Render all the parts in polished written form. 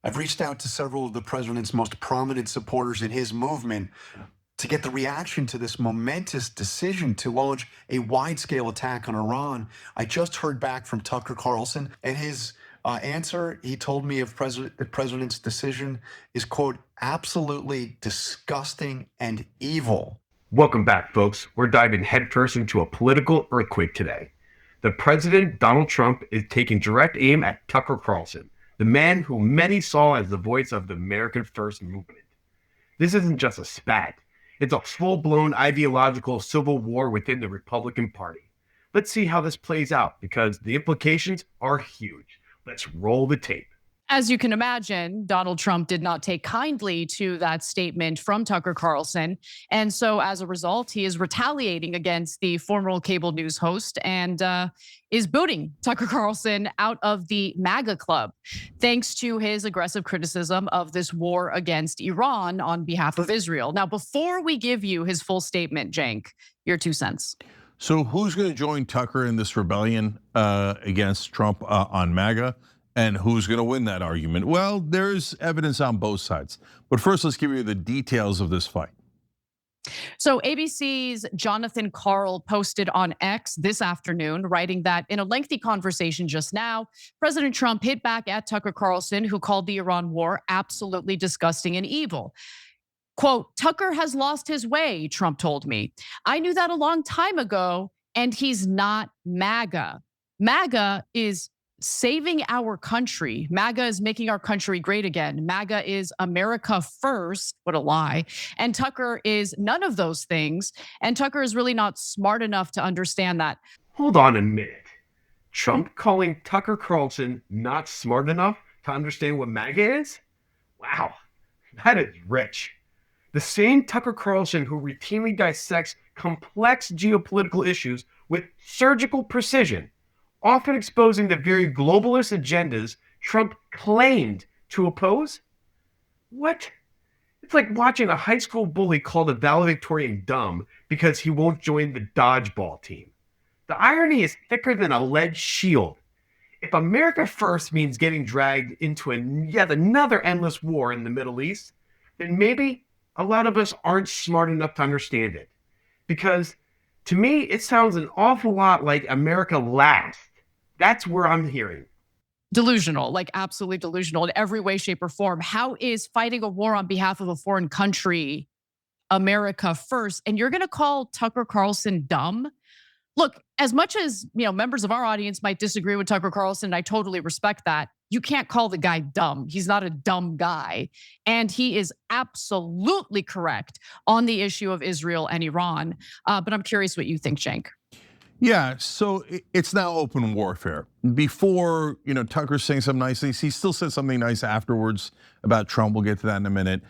I've reached out to several of the president's most prominent supporters in his movement to get the reaction to this momentous decision to launch a wide-scale attack on Iran. I just heard back from Tucker Carlson, and his answer, he told me of the president's decision is, quote, absolutely disgusting and evil. Welcome back, folks. We're diving headfirst into a political earthquake today. The president, Donald Trump, is taking direct aim at Tucker Carlson, the man who many saw as the voice of the American First movement. This isn't just a spat. It's a full-blown ideological civil war within the Republican Party. Let's see how this plays out, because the implications are huge. Let's roll the tape. As you can imagine, Donald Trump did not take kindly to that statement from Tucker Carlson. And so as a result, he is retaliating against the former cable news host and is booting Tucker Carlson out of the MAGA club, thanks to his aggressive criticism of this war against Iran on behalf of Israel. Now, before we give you his full statement, Cenk, your 2 cents. So who's going to join Tucker in this rebellion against Trump on MAGA? And who's going to win that argument? Well, there's evidence on both sides. But first, let's give you the details of this fight. So ABC's Jonathan Karl posted on X this afternoon, writing that in a lengthy conversation just now, President Trump hit back at Tucker Carlson, who called the Iran war absolutely disgusting and evil. Quote, Tucker has lost his way, Trump told me. I knew that a long time ago, and he's not MAGA. MAGA is saving our country. MAGA is making our country great again. MAGA is America first. What a lie. And Tucker is none of those things. And Tucker is really not smart enough to understand that. Hold on a minute. Trump calling Tucker Carlson not smart enough to understand what MAGA is? Wow, that is rich. The same Tucker Carlson who routinely dissects complex geopolitical issues with surgical precision, often exposing the very globalist agendas Trump claimed to oppose? What? It's like watching a high school bully called a valedictorian dumb because he won't join the dodgeball team. The irony is thicker than a lead shield. If America first means getting dragged into yet another endless war in the Middle East, then maybe a lot of us aren't smart enough to understand it. Because to me, it sounds an awful lot like America last. That's where I'm hearing. Delusional, like absolutely delusional in every way, shape, or form. How is fighting a war on behalf of a foreign country America first? And you're gonna call Tucker Carlson dumb? Look, as much as members of our audience might disagree with Tucker Carlson, I totally respect that. You can't call the guy dumb. He's not a dumb guy. And he is absolutely correct on the issue of Israel and Iran. But I'm curious what you think, Cenk. Yeah, so it's now open warfare. Before, Tucker's saying some nice things. He still said something nice afterwards about Trump. We'll get to that in a minute.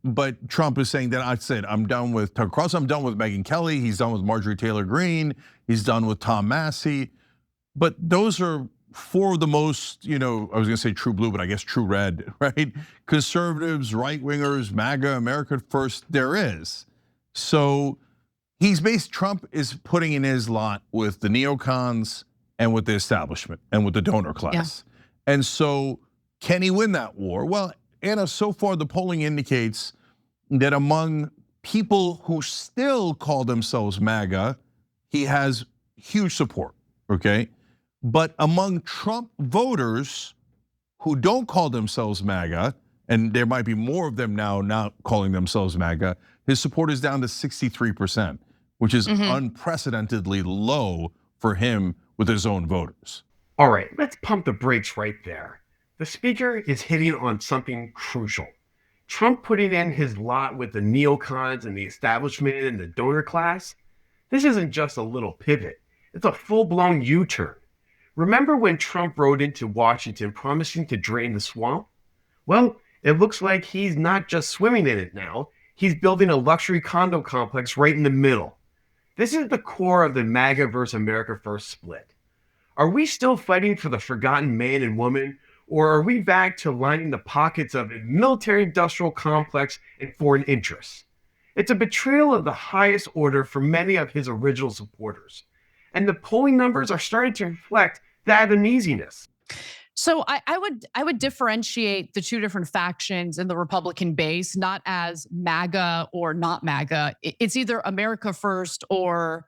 But Trump is saying that I said, I'm done with Tucker Carlson. I'm done with Megyn Kelly. He's done with Marjorie Taylor Greene. He's done with Tom Massie. But those are four of the most, I was going to say true blue, but I guess true red, right? Conservatives, right wingers, MAGA, America first there is. So Trump is putting in his lot with the neocons and with the establishment and with the donor class. Yeah. And so can he win that war? Well, Anna, so far the polling indicates that among people who still call themselves MAGA, he has huge support, okay? But among Trump voters who don't call themselves MAGA, and there might be more of them now not calling themselves MAGA, his support is down to 63%. Which is unprecedentedly low for him with his own voters. All right, let's pump the brakes right there. The speaker is hitting on something crucial. Trump putting in his lot with the neocons and the establishment and the donor class. This isn't just a little pivot. It's a full-blown U-turn. Remember when Trump rode into Washington promising to drain the swamp? Well, it looks like he's not just swimming in it now. He's building a luxury condo complex right in the middle. This is the core of the MAGA versus America First split. Are we still fighting for the forgotten man and woman, or are we back to lining the pockets of a military-industrial complex and foreign interests? It's a betrayal of the highest order for many of his original supporters. And the polling numbers are starting to reflect that uneasiness. So I would differentiate the two different factions in the Republican base, not as MAGA or not MAGA. It's either America first or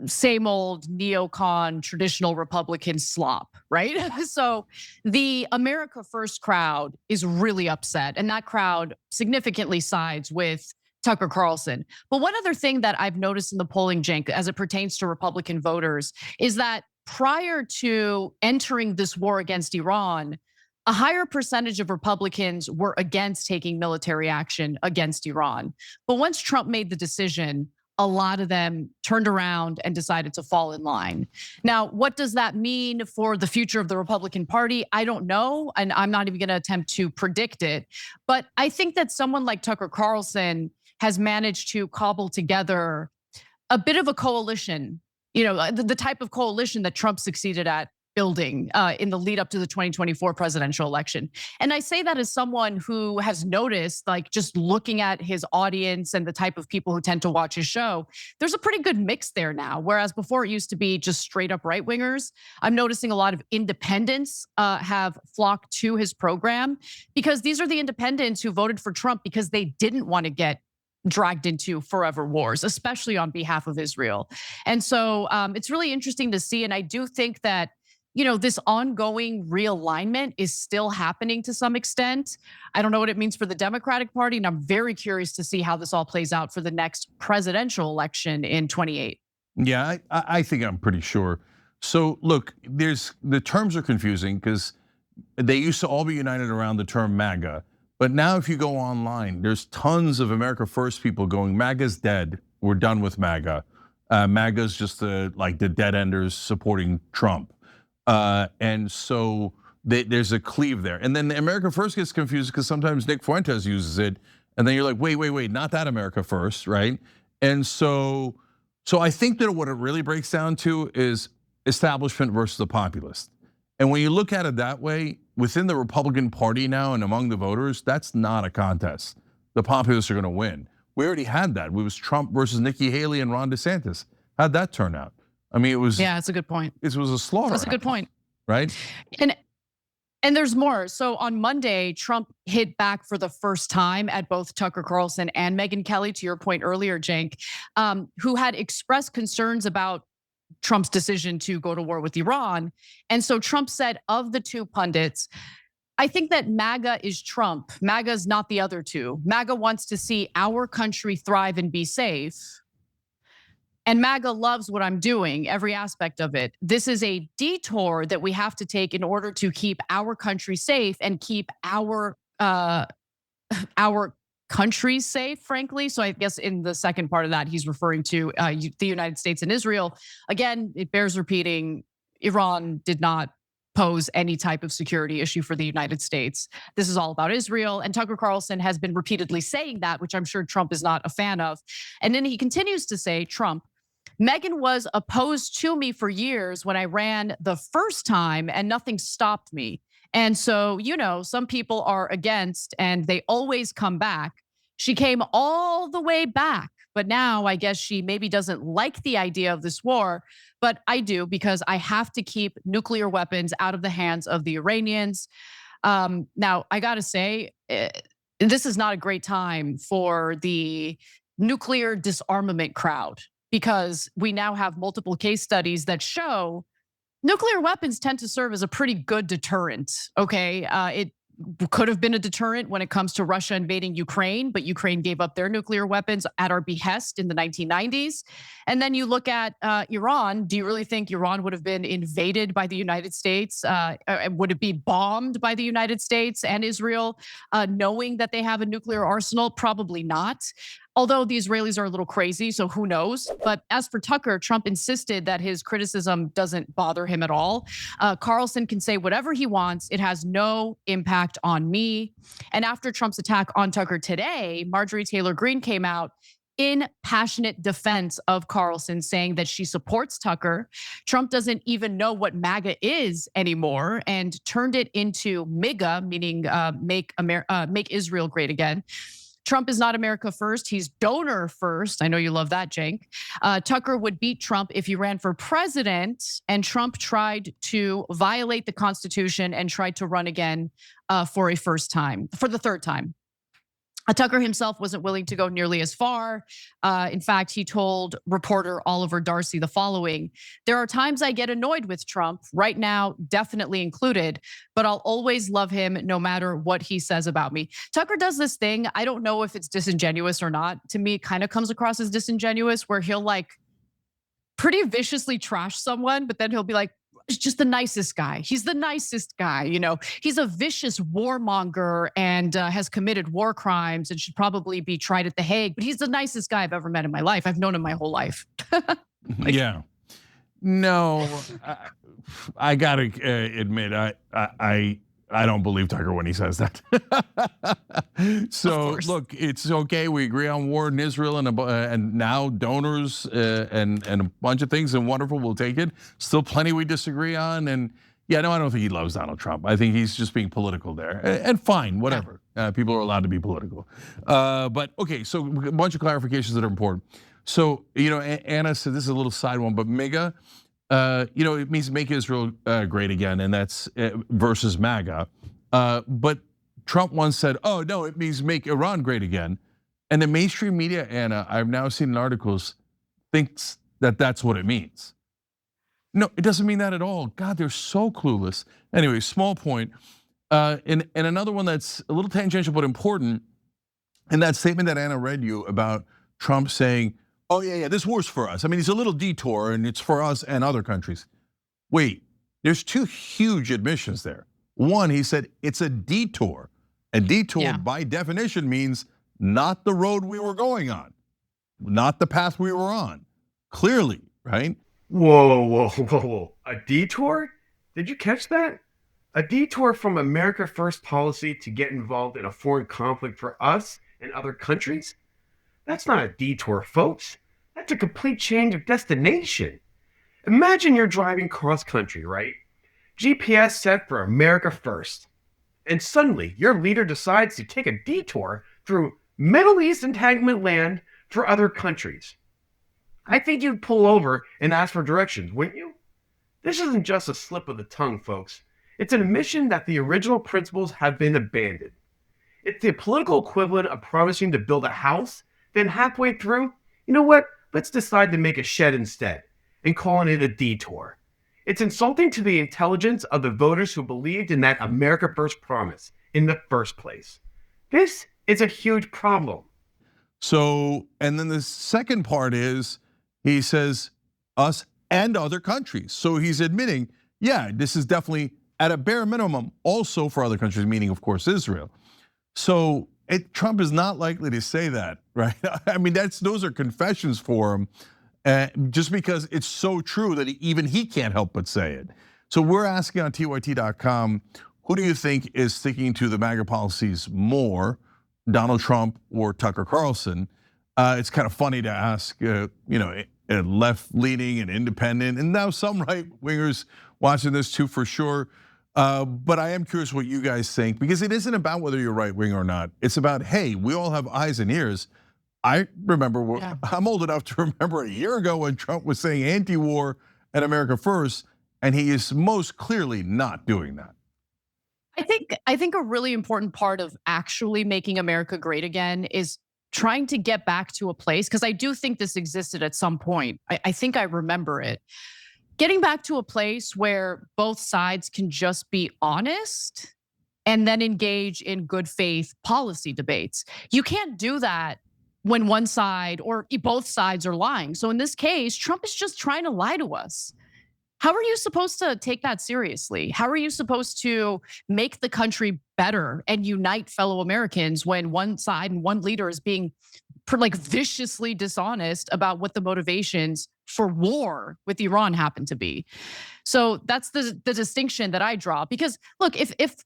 same old neocon traditional Republican slop, right? So the America First crowd is really upset, and that crowd significantly sides with Tucker Carlson. But one other thing that I've noticed in the polling, Cenk, as it pertains to Republican voters, is that prior to entering this war against Iran, a higher percentage of Republicans were against taking military action against Iran. But once Trump made the decision, a lot of them turned around and decided to fall in line. Now, what does that mean for the future of the Republican Party? I don't know, and I'm not even going to attempt to predict it. But I think that someone like Tucker Carlson has managed to cobble together a bit of a coalition, the type of coalition that Trump succeeded at building in the lead up to the 2024 presidential election. And I say that as someone who has noticed, like just looking at his audience and the type of people who tend to watch his show, there's a pretty good mix there now. Whereas before it used to be just straight up right wingers, I'm noticing a lot of independents have flocked to his program, because these are the independents who voted for Trump because they didn't want to get dragged into forever wars, especially on behalf of Israel. And so it's really interesting to see. And I do think that this ongoing realignment is still happening to some extent. I don't know what it means for the Democratic Party, and I'm very curious to see how this all plays out for the next presidential election in 28. Yeah, I think I'm pretty sure. So look, the terms are confusing because they used to all be united around the term MAGA. But now if you go online, there's tons of America First people going, MAGA's dead, we're done with MAGA. MAGA's just like the dead enders supporting Trump. And so there's a cleave there. And then the America First gets confused because sometimes Nick Fuentes uses it. And then you're like, wait, not that America First, right? And so I think that what it really breaks down to is establishment versus the populist. And when you look at it that way, within the Republican Party now and among the voters, that's not a contest. The populists are gonna win. We already had that. It was Trump versus Nikki Haley and Ron DeSantis. How'd that turn out? I mean, it was. Yeah, that's a good point. It was a slaughter. That's a good point. Right? And there's more. So on Monday, Trump hit back for the first time at both Tucker Carlson and Megyn Kelly, to your point earlier, Cenk, who had expressed concerns about Trump's decision to go to war with Iran. And so Trump said, of the two pundits, I think that MAGA is Trump. MAGA is not the other two. MAGA wants to see our country thrive and be safe. And MAGA loves what I'm doing, every aspect of it. This is a detour that we have to take in order to keep our country safe and keep our country safe, frankly. So I guess in the second part of that, he's referring to the United States and Israel. Again, it bears repeating, Iran did not pose any type of security issue for the United States. This is all about Israel. And Tucker Carlson has been repeatedly saying that, which I'm sure Trump is not a fan of. And then he continues to say, Trump, Megyn was opposed to me for years when I ran the first time and nothing stopped me. And so, some people are against and they always come back. She came all the way back, but now I guess she maybe doesn't like the idea of this war, but I do, because I have to keep nuclear weapons out of the hands of the Iranians. Now, I gotta say, this is not a great time for the nuclear disarmament crowd, because we now have multiple case studies that show nuclear weapons tend to serve as a pretty good deterrent, okay? It could have been a deterrent when it comes to Russia invading Ukraine, but Ukraine gave up their nuclear weapons at our behest in the 1990s. And then you look at Iran. Do you really think Iran would have been invaded by the United States? Would it be bombed by the United States and Israel, knowing that they have a nuclear arsenal? Probably not. Although the Israelis are a little crazy, so who knows? But as for Tucker, Trump insisted that his criticism doesn't bother him at all. Carlson can say whatever he wants. It has no impact on me. And after Trump's attack on Tucker today, Marjorie Taylor Greene came out in passionate defense of Carlson, saying that she supports Tucker. Trump doesn't even know what MAGA is anymore and turned it into MAGA, meaning make Israel great again. Trump is not America first, he's donor first. I know you love that, Cenk. Tucker would beat Trump if he ran for president, and Trump tried to violate the Constitution and tried to run again for the third time. Tucker himself wasn't willing to go nearly as far. In fact, he told reporter Oliver Darcy the following: "There are times I get annoyed with Trump, right now definitely included, but I'll always love him no matter what he says about me." Tucker does this thing, I don't know if it's disingenuous or not. To me, it kind of comes across as disingenuous, where he'll like pretty viciously trash someone, but then he'll be like, "He's just the nicest guy. He's the nicest guy." He's a vicious warmonger and has committed war crimes and should probably be tried at The Hague. But he's the nicest guy I've ever met in my life. I've known him my whole life. Yeah. No, I gotta admit, I don't believe Tucker when he says that. So look, it's okay. We agree on war in Israel and now donors and a bunch of things, and wonderful. We'll take it. Still plenty we disagree on, and yeah, no, I don't think he loves Donald Trump. I think he's just being political there, and fine, whatever. People are allowed to be political. But okay, so a bunch of clarifications that are important. So Anna said, this is a little side one, but MAGA. It means make Israel great again, and that's versus MAGA. But Trump once said, "Oh no, it means make Iran great again." And the mainstream media, Anna, I've now seen in articles, thinks that that's what it means. No, it doesn't mean that at all. God, they're so clueless. Anyway, small point. And another one that's a little tangential but important, and that statement that Anna read you about Trump saying, "Oh yeah, this war's for us." I mean, it's a little detour and it's for us and other countries. Wait, there's two huge admissions there. One, he said it's a detour. And detour by definition means not the road we were going on, not the path we were on. Clearly, right? Whoa. A detour? Did you catch that? A detour from America First policy to get involved in a foreign conflict for us and other countries? That's not a detour, folks. That's a complete change of destination. Imagine you're driving cross country, right? GPS set for America First. And suddenly your leader decides to take a detour through Middle East entanglement land for other countries. I think you'd pull over and ask for directions, wouldn't you? This isn't just a slip of the tongue, folks. It's an admission that the original principles have been abandoned. It's the political equivalent of promising to build a house, then halfway through, you know what? Let's decide to make a shed instead, and calling it a detour. It's insulting to the intelligence of the voters who believed in that America First promise in the first place. This is a huge problem. So, and then the second part is, he says us and other countries. So he's admitting, yeah, this is definitely at a bare minimum also for other countries, meaning of course Israel. So Trump is not likely to say that, right? I mean, those are confessions for him, just because it's so true that even he can't help but say it. So we're asking on TYT.com, who do you think is sticking to the MAGA policies more, Donald Trump or Tucker Carlson? It's kind of funny to ask, left-leaning and independent, and now some right-wingers watching this too for sure. But I am curious what you guys think, because it isn't about whether you're right-wing or not. It's about, hey, we all have eyes and ears. I remember, I'm old enough to remember a year ago when Trump was saying anti-war and America first, and he is most clearly not doing that. I think a really important part of actually making America great again is trying to get back to a place, because I do think this existed at some point. I think I remember it. Getting back to a place where both sides can just be honest and then engage in good faith policy debates. You can't do that when one side or both sides are lying. So in this case, Trump is just trying to lie to us. How are you supposed to take that seriously? How are you supposed to make the country better and unite fellow Americans when one side and one leader is being viciously dishonest about what the motivations for war with Iran happen to be? So that's the distinction that I draw. Because look, if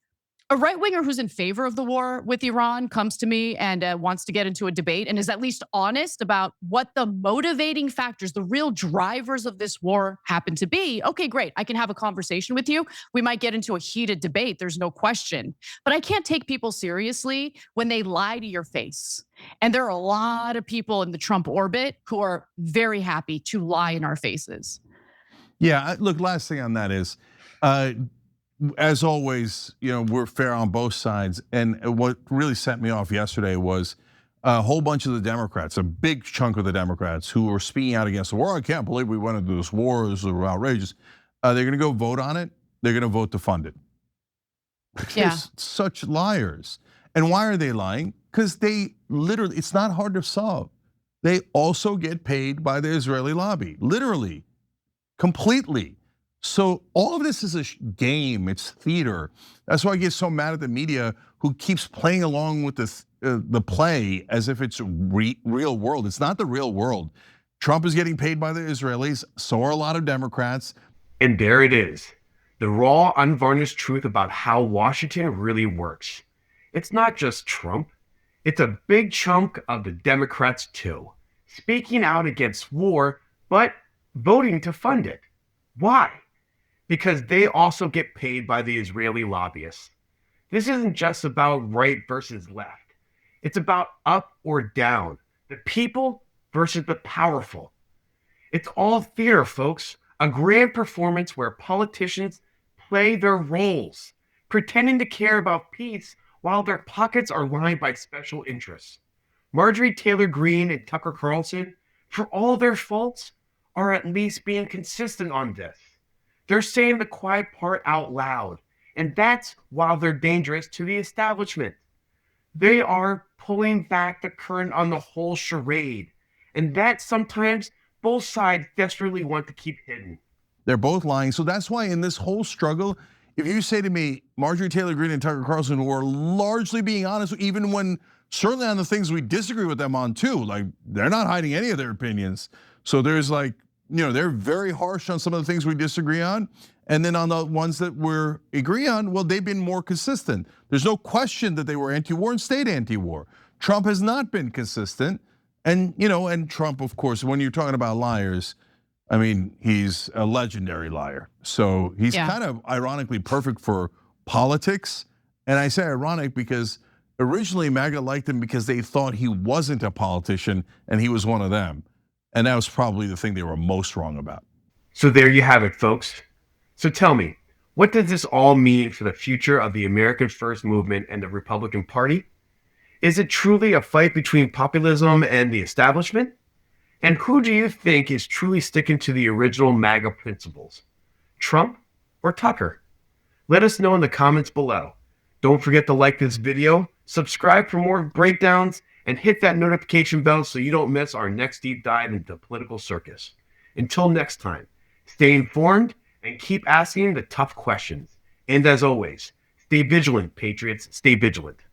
A right winger who's in favor of the war with Iran comes to me and wants to get into a debate and is at least honest about what the motivating factors, the real drivers of this war happen to be. Okay, great. I can have a conversation with you. We might get into a heated debate. There's no question. But I can't take people seriously when they lie to your face. And there are a lot of people in the Trump orbit who are very happy to lie in our faces. Yeah, look, last thing on that is, as always, we're fair on both sides. And what really set me off yesterday was a whole bunch of the Democrats, a big chunk of the Democrats who were speaking out against the war. I can't believe we went into this war. This is outrageous. They're going to go vote on it. They're going to vote to fund it. Yeah. They're such liars. And why are they lying? Because they literally, it's not hard to solve. They also get paid by the Israeli lobby, literally, completely. So all of this is a game, it's theater. That's why I get so mad at the media who keeps playing along with the play as if it's real world. It's not the real world. Trump is getting paid by the Israelis, so are a lot of Democrats. And there it is, the raw, unvarnished truth about how Washington really works. It's not just Trump, it's a big chunk of the Democrats too, speaking out against war, but voting to fund it. Why? Because they also get paid by the Israeli lobbyists. This isn't just about right versus left. It's about up or down, the people versus the powerful. It's all theater, folks, a grand performance where politicians play their roles, pretending to care about peace while their pockets are lined by special interests. Marjorie Taylor Greene and Tucker Carlson, for all their faults, are at least being consistent on this. They're saying the quiet part out loud, and that's while they're dangerous to the establishment. They are pulling back the curtain on the whole charade, and that sometimes both sides desperately want to keep hidden. They're both lying. So that's why in this whole struggle, if you say to me, Marjorie Taylor Greene and Tucker Carlson were largely being honest, even when certainly on the things we disagree with them on too, like they're not hiding any of their opinions. So there's like, they're very harsh on some of the things we disagree on. And then on the ones that we agree on, well, they've been more consistent. There's no question that they were anti-war and stayed anti-war. Trump has not been consistent. And, and Trump, of course, when you're talking about liars, I mean, he's a legendary liar. So he's kind of ironically perfect for politics. And I say ironic because originally MAGA liked him because they thought he wasn't a politician and he was one of them. And that was probably the thing they were most wrong about. So there you have it, folks. So tell me, what does this all mean for the future of the American First Movement and the Republican Party? Is it truly a fight between populism and the establishment? And who do you think is truly sticking to the original MAGA principles? Trump or Tucker? Let us know in the comments below. Don't forget to like this video, subscribe for more breakdowns, and hit that notification bell so you don't miss our next deep dive into the political circus. Until next time, stay informed and keep asking the tough questions. And as always, stay vigilant, Patriots, stay vigilant.